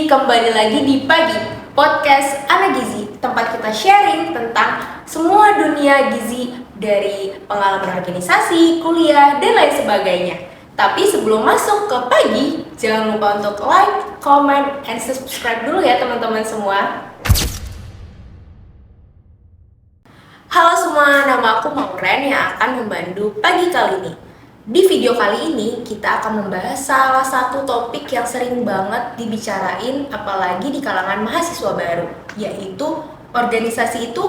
kembali lagi di Pagi Podcast Anak Gizi, tempat kita sharing tentang semua dunia gizi dari pengalaman organisasi, kuliah, dan lain sebagainya. Tapi sebelum masuk ke Pagi, jangan lupa untuk like, comment, and subscribe dulu ya teman-teman semua. Halo semua, nama aku Mauren yang akan membantu Pagi kali ini. Di video kali ini kita akan membahas salah satu topik yang sering banget dibicarain apalagi di kalangan mahasiswa baru, yaitu organisasi itu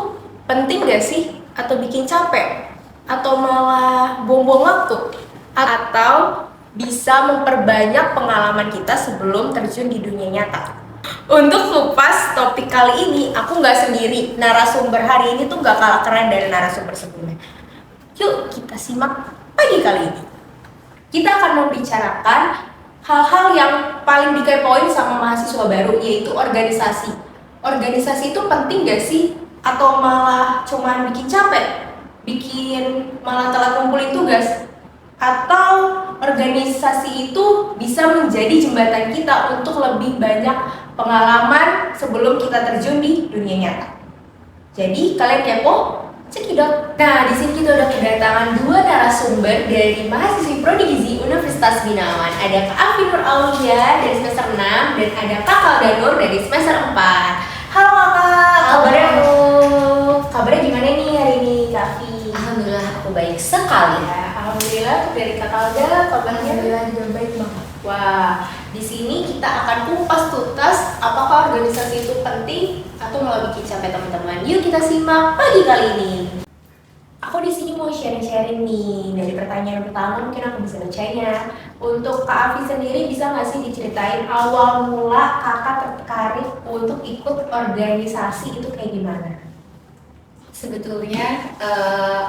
penting gak sih? Atau bikin capek? Atau malah buang-buang waktu? Atau bisa memperbanyak pengalaman kita sebelum terjun di dunia nyata? Untuk kupas topik kali ini, aku nggak sendiri. Narasumber hari ini tuh nggak kalah keren dari narasumber sebelumnya. Yuk kita simak Pagi kali ini. Kita akan membicarakan hal-hal yang paling dikepoin sama mahasiswa baru, yaitu organisasi. Organisasi itu penting gak sih? Atau malah cuman bikin capek? Bikin malah telat ngumpulin tugas? Atau organisasi itu bisa menjadi jembatan kita untuk lebih banyak pengalaman sebelum kita terjun di dunia nyata? Jadi kalian kepo? Cekidot. Nah, di sini kita udah kedatangan dua narasumber dari mahasiswi Prodi Gizi Universitas Binawan. Ada Kak Afi Nur Aulia dari semester 6 dan ada Kak Kalda Nur dari semester 4. Halo Kakak, kabarnya? Kabarnya gimana nih hari ini, Kak Afi? Alhamdulillah aku baik sekali. Ya, alhamdulillah dari Kak Kalda kabarnya? Alhamdulillah juga baik banget. Wah, di sini kita akan kupas tuntas apakah organisasi itu penting atau malah bikin capek teman-teman. Yuk kita simak Pagi kali ini. Aku di sini mau sharing-sharing nih. Dari pertanyaan pertama mungkin aku bisa bacanya. Untuk Kak Afi sendiri bisa nggak sih diceritain awal mula kakak tertarik untuk ikut organisasi itu kayak gimana? Sebetulnya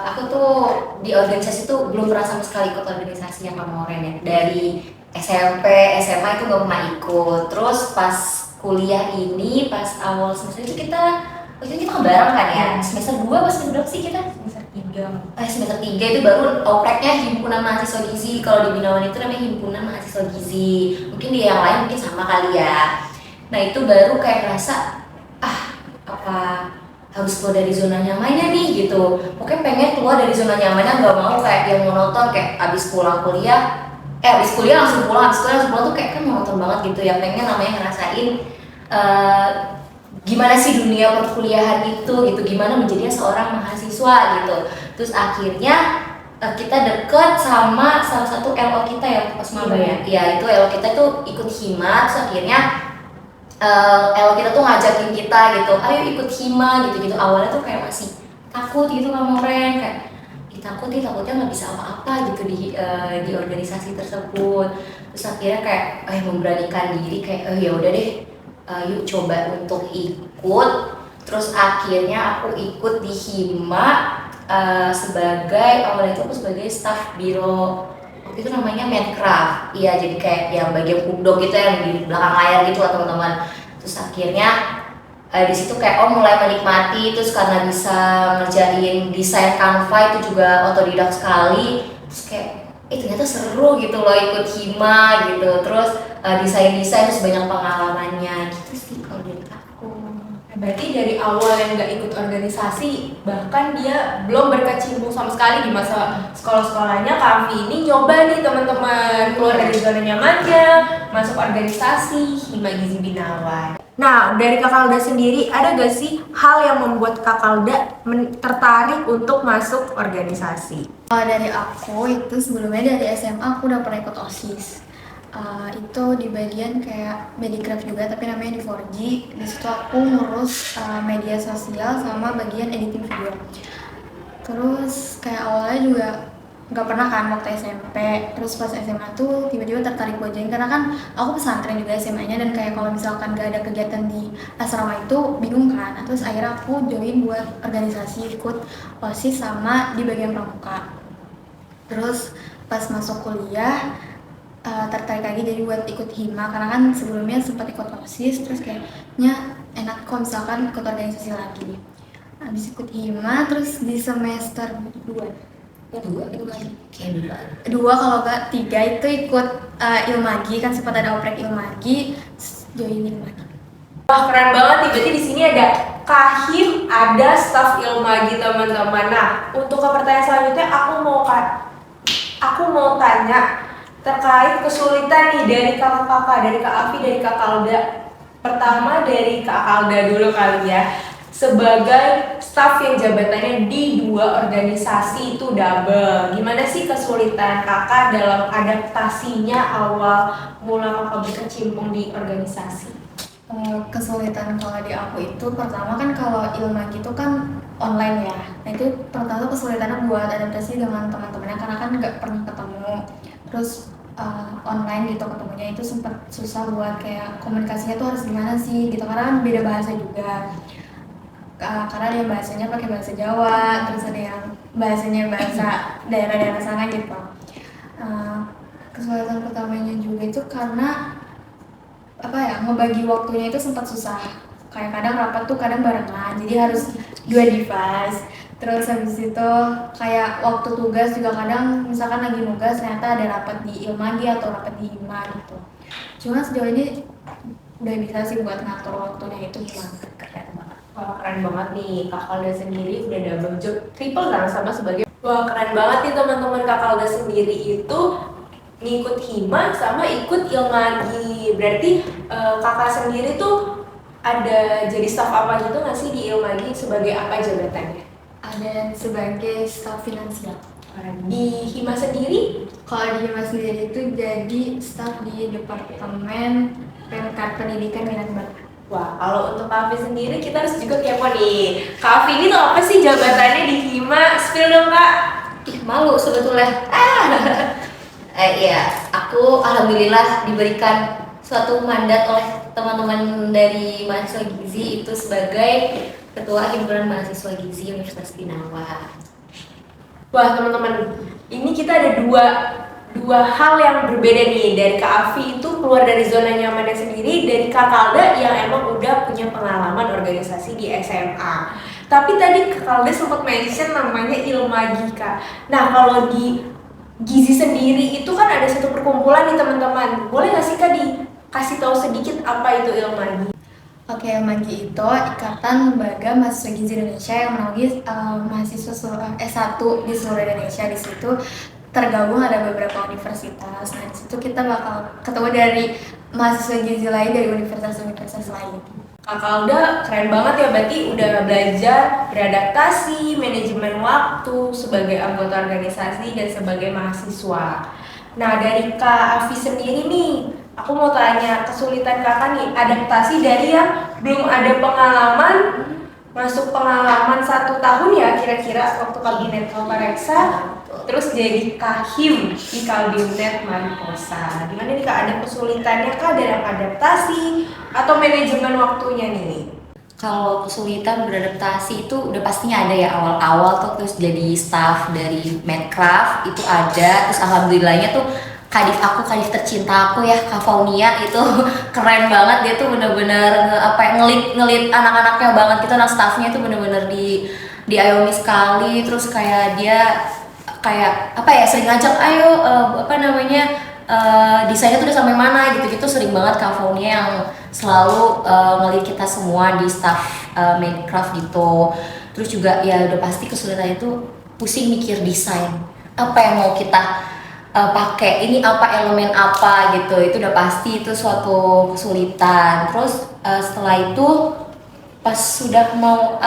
aku tuh di organisasi tuh belum pernah sama sekali ikut organisasi yang kemarin ya. Dari SMP, SMA itu nggak pernah ikut. Terus pas kuliah ini, pas awal semester itu waktu itu kita bareng kan ya. Semester 2 pas semester berapa sih kita? Semester 3 itu baru opreknya himpunan mahasiswa gizi. Kalau di Binawan itu namanya himpunan mahasiswa gizi. Mungkin di yang lain mungkin sama kali ya. Nah itu baru kayak ngerasa apa harus keluar dari zona nyamannya nih gitu. Pokoknya pengen keluar dari zona nyamannya, nggak mau kayak yang monoton kayak abis kuliah langsung pulang tuh kayak kan monoton banget gitu ya. Pengen namanya ngerasain gimana sih dunia perkuliahan itu gitu, gimana menjadi seorang mahasiswa gitu. Terus akhirnya kita deket sama salah satu LO kita ya pas maba ya. Ya itu LO kita tuh ikut hima, terus akhirnya LO kita tuh ngajakin kita gitu, ayo ikut hima gitu-gitu. Awalnya tuh kayak masih takut gitu sama Ren, kayak takutnya nggak bisa apa-apa gitu di organisasi tersebut. Terus akhirnya kayak memberanikan diri kayak ya udah deh, yuk coba untuk ikut. Terus akhirnya aku ikut di hima awalnya itu aku sebagai staf biro, waktu itu namanya Mencraft. Iya, jadi kayak yang bagian pubdoc gitu yang di belakang layar gitu lah teman-teman. Terus akhirnya di situ kayak mulai menikmati. Terus karena bisa ngerjain desain Canva itu juga otodidak sekali. Terus kayak ternyata seru gitu loh ikut hima gitu. Terus desain terus banyak pengalamannya gitu sih kalau dari aku. Berarti dari awal yang nggak ikut organisasi, bahkan dia belum berkecimpung sama sekali di masa sekolah-sekolahnya, Kak Afi ini nyoba nih teman-teman keluar dari zona nyamannya, masuk organisasi Hima Gizi Binawan. Nah, dari Kak Kalda sendiri, ada gak sih hal yang membuat Kak Kalda tertarik untuk masuk organisasi? Dari aku itu sebelumnya dari SMA aku udah pernah ikut OSIS. Itu di bagian kayak Medicraft juga, tapi namanya di 4G. Di situ aku ngurus media sosial sama bagian editing video. Terus kayak awalnya juga nggak pernah kan waktu SMP. Terus pas SMA tuh tiba-tiba tertarik buat join karena kan aku pesantren juga SMA-nya, dan kayak kalau misalkan nggak ada kegiatan di asrama itu bingung kan. Terus akhirnya aku join buat organisasi, ikut OSIS sama di bagian pramuka. Terus pas masuk kuliah tertarik lagi jadi buat ikut hima karena kan sebelumnya sempat ikut OSIS. Terus kayaknya enak kok misalkan ikut organisasi lagi. Habis ikut hima terus di semester 2 kalau nggak 3 itu ikut Ilmagi, kan sempat ada oprek Ilmagi. join lagi. Wah, keren banget nih. Berarti di sini ada Kahim, ada staf Ilmagi teman-teman. Nah, untuk ke pertanyaan selanjutnya aku mau tanya terkait kesulitan nih dari kakak-kakak, dari Kak Afi, dari Kak Kalda. Pertama dari Kak Kalda dulu kali ya. Sebagai staf yang jabatannya di 2 organisasi itu double, gimana sih kesulitan kakak dalam adaptasinya awal mula kakak berkecimpung di organisasi? Kesulitan kalau di aku itu pertama kan kalau Ilmagi itu kan online ya. Nah itu pertama kesulitannya buat adaptasi dengan teman-temannya karena kan nggak pernah ketemu. Terus online gitu ketemunya itu sempat susah buat kayak komunikasinya tuh harus gimana sih gitu karena kan beda bahasa juga. Karena ada yang bahasanya pakai bahasa Jawa, terus ada yang bahasanya bahasa daerah-daerah sana gitu. Kesulitan pertamanya juga itu karena apa ya, ngebagi waktunya itu sempat susah. Kayak kadang rapat tuh kadang barengan, jadi harus 2 device. Terus habis itu kayak waktu tugas juga kadang misalkan lagi nugas ternyata ada rapat di Ilmagi atau rapat di Hima gitu. Cuma sejauh ini udah bisa sih buat ngatur waktunya itu gimana. Keren banget. Wah, keren banget nih. Kak Kalda sendiri udah double job, triple kan sama sebagai. Wah, keren banget nih teman-teman. Kak Kalda sendiri itu ngikut Hima sama ikut Ilmagi. Berarti kakak sendiri tuh ada jadi staf apa gitu nggak sih di Ilmagi, sebagai apa jabatannya? Ada sebagai staf finansial. Di Hima sendiri? Kalau di Hima sendiri itu jadi staf di Departemen Pemkat Pendidikan Minat Bakat. Wah, kalau untuk Kak Afi sendiri kita harus juga kepo nih. Kak Afi ini tuh apa sih jabatannya di Hima? Spill dong Kak. Ih, malu sebetulnya. Iya, aku alhamdulillah diberikan suatu mandat oleh teman-teman dari mahasiswa gizi itu sebagai ketua himpunan mahasiswa gizi Universitas Binawa. Wah teman-teman, ini kita ada dua hal yang berbeda nih. Dari Kak Afi itu keluar dari zona nyamannya sendiri, dari Kak Kalda yang emang udah punya pengalaman organisasi di SMA. Tapi tadi Kak Kalda sempat mention namanya Ilmagi Kak. Nah kalau di Gizi sendiri itu kan ada satu perkumpulan nih teman-teman. Boleh nggak sih Kak dikasih tahu sedikit apa itu Ilmagi? Oke, Ilmagi itu Ikatan Lembaga Mahasiswa Gizi Indonesia yang menaungi mahasiswa S1 di seluruh Indonesia. Di situ tergabung ada beberapa universitas. Nah, di situ kita bakal ketemu dari mahasiswa gizi lain dari universitas-universitas lain. Kak Kalda keren banget ya, berarti udah belajar beradaptasi, manajemen waktu sebagai anggota organisasi dan sebagai mahasiswa. Nah dari Kak Afi sendiri nih, aku mau tanya kesulitan kakak nih adaptasi dari yang belum ada pengalaman, masuk pengalaman 1 tahun ya kira-kira waktu kabinet Kalpareksa, terus jadi Kahim di kabinet Mariposa. Gimana nih Kak, ada kesulitannya Kak dalam adaptasi atau manajemen waktunya nih? Kalau kesulitan beradaptasi itu udah pastinya ada ya awal-awal tuh, terus jadi staff dari Medcraft itu ada, terus alhamdulillahnya tuh kadif tercinta aku ya Kak Faunia itu keren banget, dia tuh bener-bener ngelit anak-anaknya banget gitu, anak staffnya itu bener-bener diayomi sekali, terus kayak dia kayak sering ngajak ayo desainnya tuh udah sampai mana gitu-gitu, sering banget Kak Faunia yang selalu ngelit kita semua di staff Medcraft gitu. Terus juga ya udah pasti kesulitan itu pusing mikir desain apa yang mau kita pakai, ini apa elemen apa gitu, itu udah pasti itu suatu kesulitan. Terus setelah itu pas sudah mau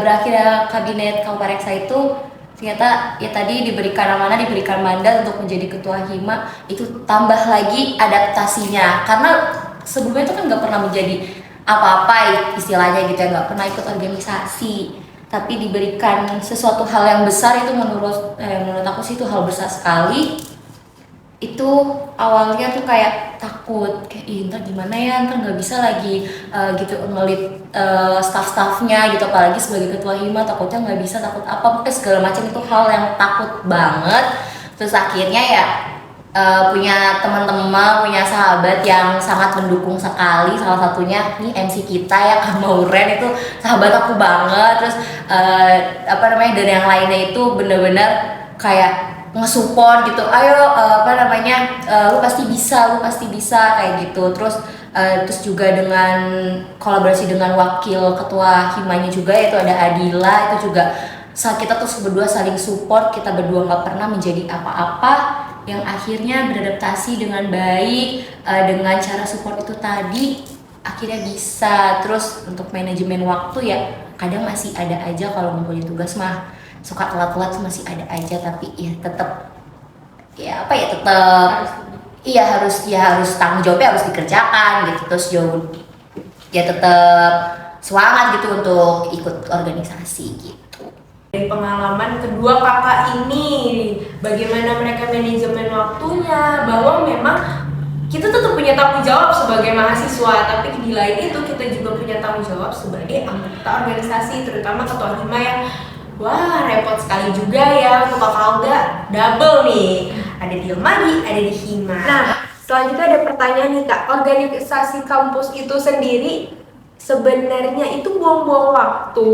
berakhir kabinet Kalpareksa itu ternyata ya tadi diberikan mandat untuk menjadi ketua Hima, itu tambah lagi adaptasinya karena sebelumnya itu kan nggak pernah menjadi apa-apa istilahnya gitu ya, nggak pernah ikut organisasi, tapi diberikan sesuatu hal yang besar itu menurut aku sih itu hal besar sekali. Itu awalnya tuh kayak takut, kayak ntar gimana ya, ntar nggak bisa lagi gitu ngelit staff-staffnya gitu, apalagi sebagai ketua Hima takutnya nggak bisa, takut apa pokoknya segala macam, itu hal yang takut banget. Terus akhirnya ya punya teman-teman, punya sahabat yang sangat mendukung sekali, salah satunya nih MC kita ya Kak Mauren, itu sahabat aku banget. Terus dan yang lainnya itu bener-bener kayak nge-support gitu, ayo lu pasti bisa kayak gitu. Terus juga dengan kolaborasi dengan wakil ketua himanya juga, yaitu ada Adila. Itu juga kita terus berdua saling support, kita berdua nggak pernah menjadi apa-apa, yang akhirnya beradaptasi dengan baik dengan cara support itu tadi, akhirnya bisa. Terus untuk manajemen waktu ya kadang masih ada aja, kalau ngumpulin tugas mah suka telat-telat masih ada aja, tapi ya tetap harus tanggung jawabnya harus dikerjakan gitu. Terus ya tetap semangat gitu untuk ikut organisasi gitu. Dari pengalaman kedua kakak ini, bagaimana mereka manajemen waktunya, bahwa memang kita tetap punya tanggung jawab sebagai mahasiswa, tapi di lain itu kita juga punya tanggung jawab sebagai anggota organisasi, terutama ketua hima yang wah repot sekali juga ya. Untuk kakak Alda double nih, ada di Almadi, ada di hima. Nah, selanjutnya ada pertanyaan nih kak, organisasi kampus itu sendiri sebenarnya itu buang-buang waktu,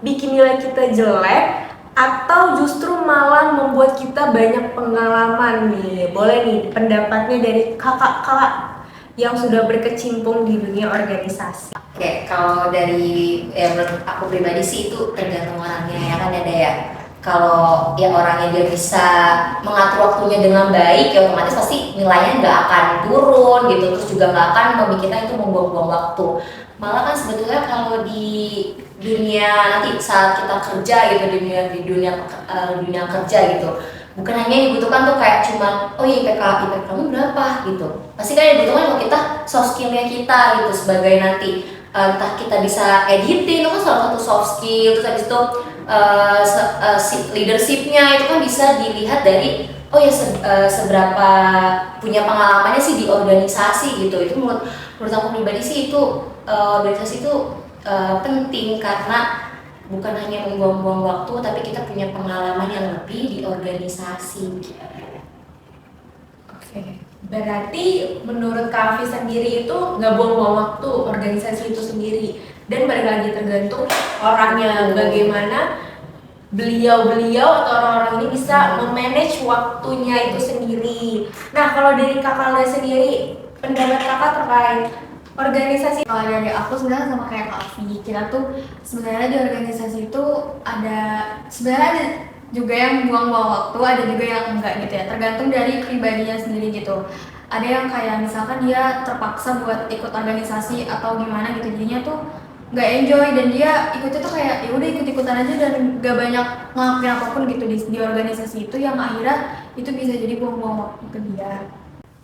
bikin nilai kita jelek, atau justru malah membuat kita banyak pengalaman nih? Boleh nih pendapatnya dari kakak-kakak yang sudah berkecimpung di dunia organisasi. Oke, kalau dari menurut aku pribadi sih itu tergantung orangnya ya kan, ada ya. Kalau ya orangnya dia bisa mengatur waktunya dengan baik, ya otomatis pasti nilainya nggak akan turun gitu. Terus juga nggak akan memikirkan itu membuang-buang waktu. Malah kan sebetulnya kalau di dunia nanti saat kita kerja gitu, di dunia kerja gitu, bukan hanya yang dibutuhkan tuh kayak cuma IPK kamu berapa gitu. Pasti kan yang dibutuhkan kalau kita soft skillnya kita gitu, sebagai nanti entah kita bisa editing, itu kan salah satu soft skill. Terus habis itu leadershipnya itu kan bisa dilihat dari seberapa punya pengalamannya sih di organisasi gitu. Itu menurut aku pribadi sih itu organisasi itu penting, karena bukan hanya membuang-buang waktu, tapi kita punya pengalaman yang lebih di organisasi. Oke. Berarti menurut Kak Afi sendiri itu nggak buang-buang waktu organisasi itu sendiri, dan balik lagi tergantung orangnya, bagaimana beliau atau orang-orang ini bisa memanage waktunya itu sendiri. Nah, kalau dari Kakak Alda sendiri, pendapat Kakak terkait organisasi? Kalau dari aku sebenarnya sama kayak Kak Afi, kita tuh sebenarnya di organisasi itu sebenarnya ada juga yang buang-buang waktu, ada juga yang enggak gitu ya, tergantung dari pribadinya sendiri gitu. Ada yang kayak misalkan dia terpaksa buat ikut organisasi atau gimana gitu, jadinya tuh nggak enjoy, dan dia ikutnya tuh kayak ya udah ikut-ikutan aja dan nggak banyak ngelakuin apapun gitu di organisasi itu, yang akhirnya itu bisa jadi buang-buang waktu ke dia.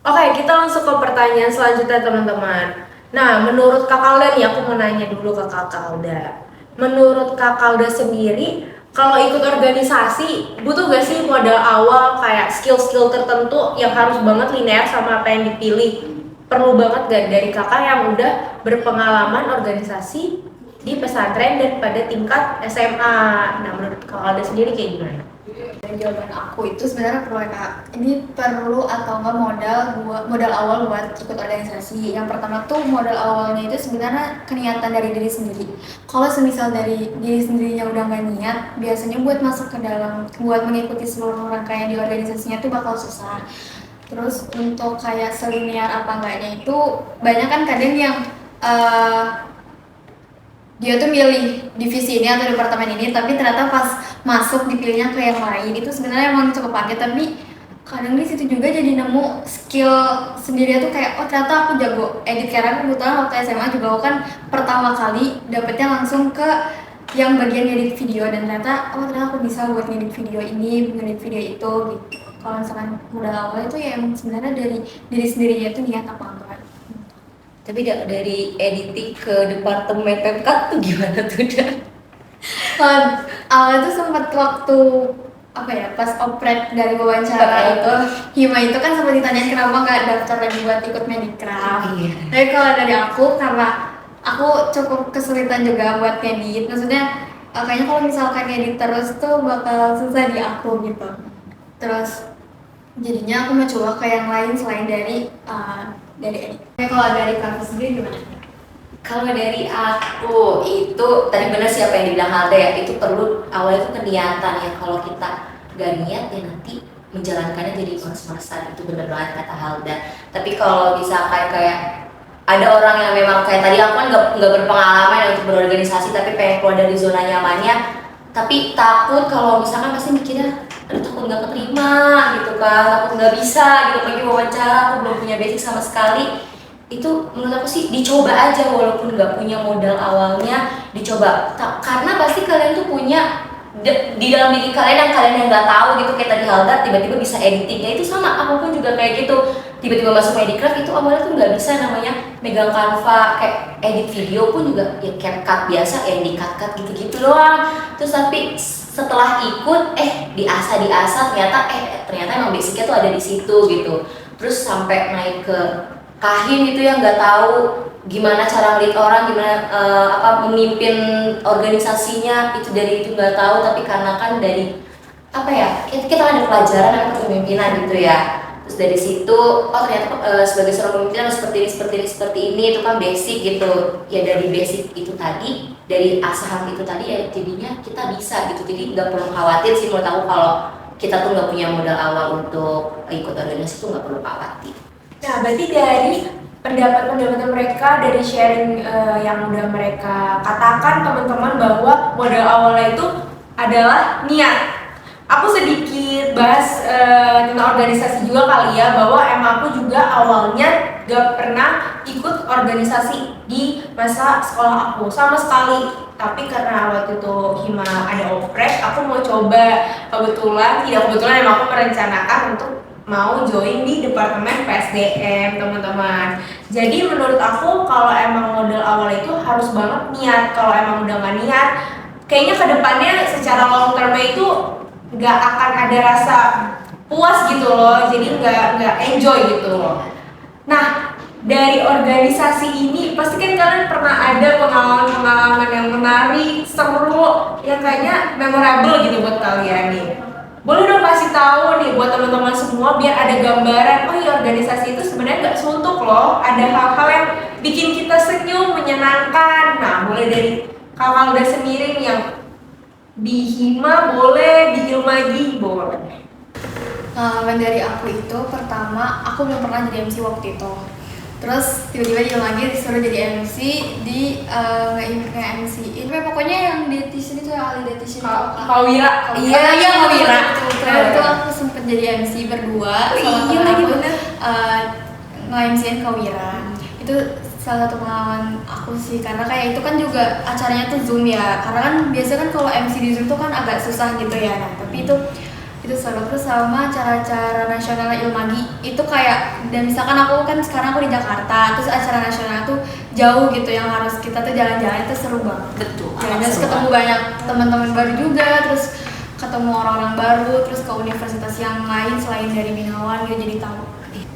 Oke, kita langsung ke pertanyaan selanjutnya teman-teman. Nah, menurut Kak Alda nih, aku mau nanya dulu ke Kak Alda. Menurut Kak Alda sendiri, kalau ikut organisasi, butuh gak sih modal awal kayak skill-skill tertentu yang harus banget linear sama apa yang dipilih? Perlu banget gak dari kakak yang udah berpengalaman organisasi di pesantren dan pada tingkat SMA? Nah, menurut Kak Alda sendiri kayak gimana? Dari jawaban aku itu sebenarnya perlu ya Kak, ini perlu atau enggak modal awal buat ikut organisasi. Yang pertama tuh modal awalnya itu sebenarnya keniatan dari diri sendiri. Kalau semisal dari diri sendirinya udah nggak niat, biasanya buat masuk ke dalam, buat mengikuti seluruh rangkaian di organisasinya tuh bakal susah. Terus untuk kayak selinier apa enggaknya itu banyak kan kadang yang dia tuh milih divisi ini atau departemen ini, tapi ternyata pas masuk dipilihnya ke yang lain. Itu sebenarnya emang cukup kaget, tapi kadang di situ juga jadi nemu skill sendiri tuh kayak ternyata aku jago edit. Karena kebetulan waktu SMA juga aku kan pertama kali dapetnya langsung ke yang bagian edit video, dan ternyata aku bisa buat ngedit video ini, ngedit video itu gitu. Kalau misalkan modal awal itu ya emang sebenarnya dari diri sendirinya itu niat apa enggak. Tapi dari editing ke departemen PMK tuh gimana tuh Dan? Awalnya tuh sempat waktu pas oprek dari wawancara itu, hima itu kan sempat ditanyain kenapa nggak daftar lagi buat ikut Medicraft. Tapi kalau dari aku, karena aku cukup kesulitan juga buat ngedit, maksudnya kayaknya kalau misalkan ngedit terus tuh bakal susah di aku gitu. Terus jadinya aku mencoba ke yang lain selain dari edit. Kalau dari kamu sendiri gimana? Kalau dari aku itu tadi benar siapa yang dibilang Alda ya, itu perlu awalnya itu keniatan ya. Kalau kita gak niat ya nanti menjalankannya jadi males-malesan. Itu bener banget kata Halda. Tapi kalau misalkan kayak ada orang yang memang kayak tadi aku kan nggak berpengalaman untuk berorganisasi tapi pengen keluar dari zona nyamannya, tapi takut kalau misalkan pasti mikirnya aduh takut nggak keterima gitu kan, takut nggak bisa gitu pergi wawancara, aku belum punya basic sama sekali. Itu menurut aku sih dicoba aja walaupun nggak punya modal awalnya, dicoba karena pasti kalian tuh punya di dalam diri kalian yang nggak tahu gitu. Kayak tadi Halda tiba-tiba bisa editingnya, itu sama aku pun juga kayak gitu, tiba-tiba masuk Medicraft itu awalnya tuh nggak bisa namanya megang Canva, kayak edit video pun juga ya CapCut biasa ya di cut gitu-gitu doang. Terus tapi setelah ikut diasah ternyata emang basicnya tuh ada di situ gitu. Terus sampai naik ke Kahim itu yang nggak tahu gimana cara lead orang, gimana memimpin organisasinya, itu dari itu nggak tahu. Tapi karena kan dari kita ada pelajaran namanya kepemimpinan gitu ya. Terus dari situ ternyata sebagai seorang pemimpin harus seperti ini itu kan basic gitu ya. Dari basic itu tadi, dari asahan itu tadi ya jadinya kita bisa gitu. Jadi nggak perlu khawatir sih menurut aku kalau kita tuh nggak punya modal awal untuk ikut organisasi tuh nggak perlu khawatir. Nah, berarti dari pendapat mereka, dari sharing yang udah mereka katakan teman-teman, bahwa modal awalnya itu adalah niat. Aku sedikit bahas tentang organisasi juga kali ya, bahwa emang aku juga awalnya gak pernah ikut organisasi di masa sekolah aku sama sekali. Tapi karena waktu itu Hima ada oprek, aku mau coba. Kebetulan emang aku merencanakan untuk mau join di departemen PSDM, teman-teman. Jadi menurut aku kalau emang modal awal itu harus banget niat. Kalau emang udah gak niat, kayaknya kedepannya secara long term itu nggak akan ada rasa puas gitu loh. Jadi nggak enjoy gitu loh. Nah, dari organisasi ini pasti kan kalian pernah ada pengalaman yang menarik, seru, yang kayaknya memorable gitu buat kalian nih. Boleh dong kasih tahu nih buat teman-teman semua biar ada gambaran, oh iya organisasi itu sebenarnya nggak suntuk loh, ada hal-hal yang bikin kita senyum, menyenangkan. Nah, boleh dari Kak udah sendiri nih, yang di Hima boleh, di Ilmagi boleh. Dari aku itu, pertama aku belum pernah jadi MC waktu itu. Terus tiba-tiba dia lagi disuruh jadi MC di nge-MC-in. Pokoknya yang dietitian itu, yang ahli dietitian Kak Wira. Iya, Kak Wira. Itu aku sempet jadi MC berdua sama temen aku nge-MC-in Kak Wira. Itu salah satu pengalaman aku sih, karena kayak itu kan juga acaranya tuh Zoom ya. Karena kan biasanya kan kalau MC di Zoom tuh kan agak susah gitu ya. Nah, tapi itu seru. Terus sama acara-acara nasional Ilmagi itu kayak, dan misalkan aku kan sekarang aku di Jakarta, terus acara nasional tuh jauh gitu, yang harus kita tuh jalan-jalan, itu seru banget. Betul. Terus ketemu banyak teman-teman baru juga, terus ketemu orang-orang baru, terus ke universitas yang lain selain dari Binawan gitu, jadi tahu.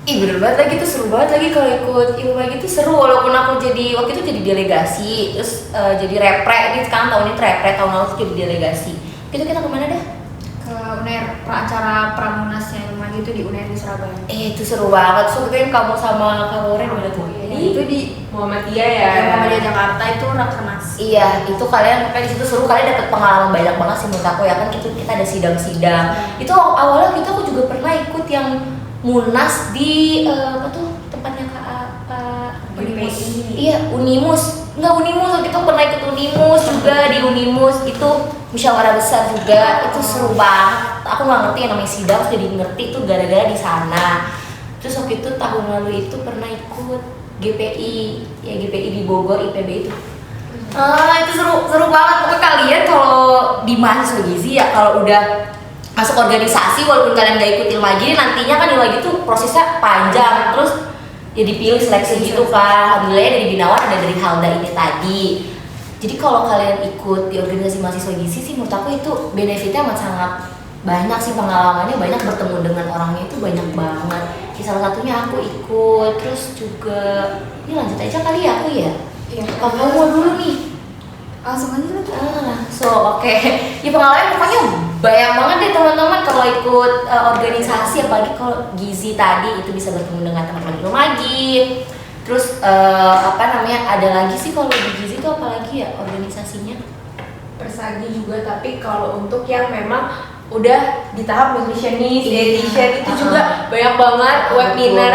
Ih bener banget lagi, tuh seru banget lagi kalau ikut Ilmagi tuh seru. Walaupun aku waktu itu jadi delegasi, terus jadi repre, ini sekarang tahun ini repre, tahun lalu tuh jadi delegasi. Kita kemana dah? Ke UNER, acara Pramunasnya Ilmagi itu di UNER di Surabaya. Itu seru banget. So kan kamu sama Kak Loren udah tuh. Itu di Muhammadiyah ya. Muhammadiyah Jakarta, itu Rakernas. Iya, itu kalian pokoknya di situ seru, kalian dapet pengalaman banyak banget sih menurut aku ya kan. Kita ada sidang-sidang. Itu awalnya aku juga pernah ikut yang Munas di tempatnya UPI. Iya, Unimus. Kita pernah ikut Unimus juga. Di Unimus itu musyawarah besar juga, itu seru banget. Aku nggak ngerti yang namanya sidang, jadi ngerti tuh gara-gara di sana. Terus waktu itu tahun lalu itu pernah ikut GPI di Bogor, IPB itu. Itu seru banget. Pokoknya kalian kalau di mahasiswa gizi ya, kalau udah masuk organisasi, walaupun kalian gak ikut Ilmagi, nantinya kan Ilmagi tuh prosesnya panjang, terus ya dipilih seleksi gitu kan. Alhamdulillah dari Binawan ada dari Halda ini tadi. Jadi kalau kalian ikut di organisasi mahasiswa gizi sih menurut aku itu benefitnya amat sangat banyak sih, pengalamannya banyak, bertemu dengan orangnya itu banyak banget. Salah satunya aku ikut, terus juga ini lanjut aja kali ya aku ya. Iya. Kamu mau dulu nih. Langsung aja dulu. Oke. Ya pengalaman pokoknya banyak banget deh teman-teman kalau ikut organisasi, apalagi kalau gizi tadi itu bisa bertemu dengan teman-teman Ilmagi. Terus ada lagi sih kalau di gizi itu apalagi ya organisasinya? Persagi juga, tapi kalau untuk yang memang udah di tahap nutritionist, dietitian itu juga banyak banget webinar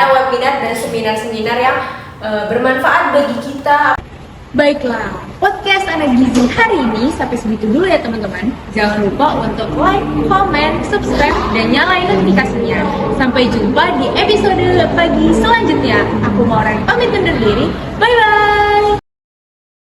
dan seminar-seminar yang bermanfaat bagi kita. Baiklah, podcast Anak Gizi hari ini sampai segitu dulu ya teman-teman. Jangan lupa untuk like, comment, subscribe, dan nyalain notifikasinya. Sampai jumpa di episode pagi selanjutnya. Aku Maureen pamit undur diri. Bye-bye.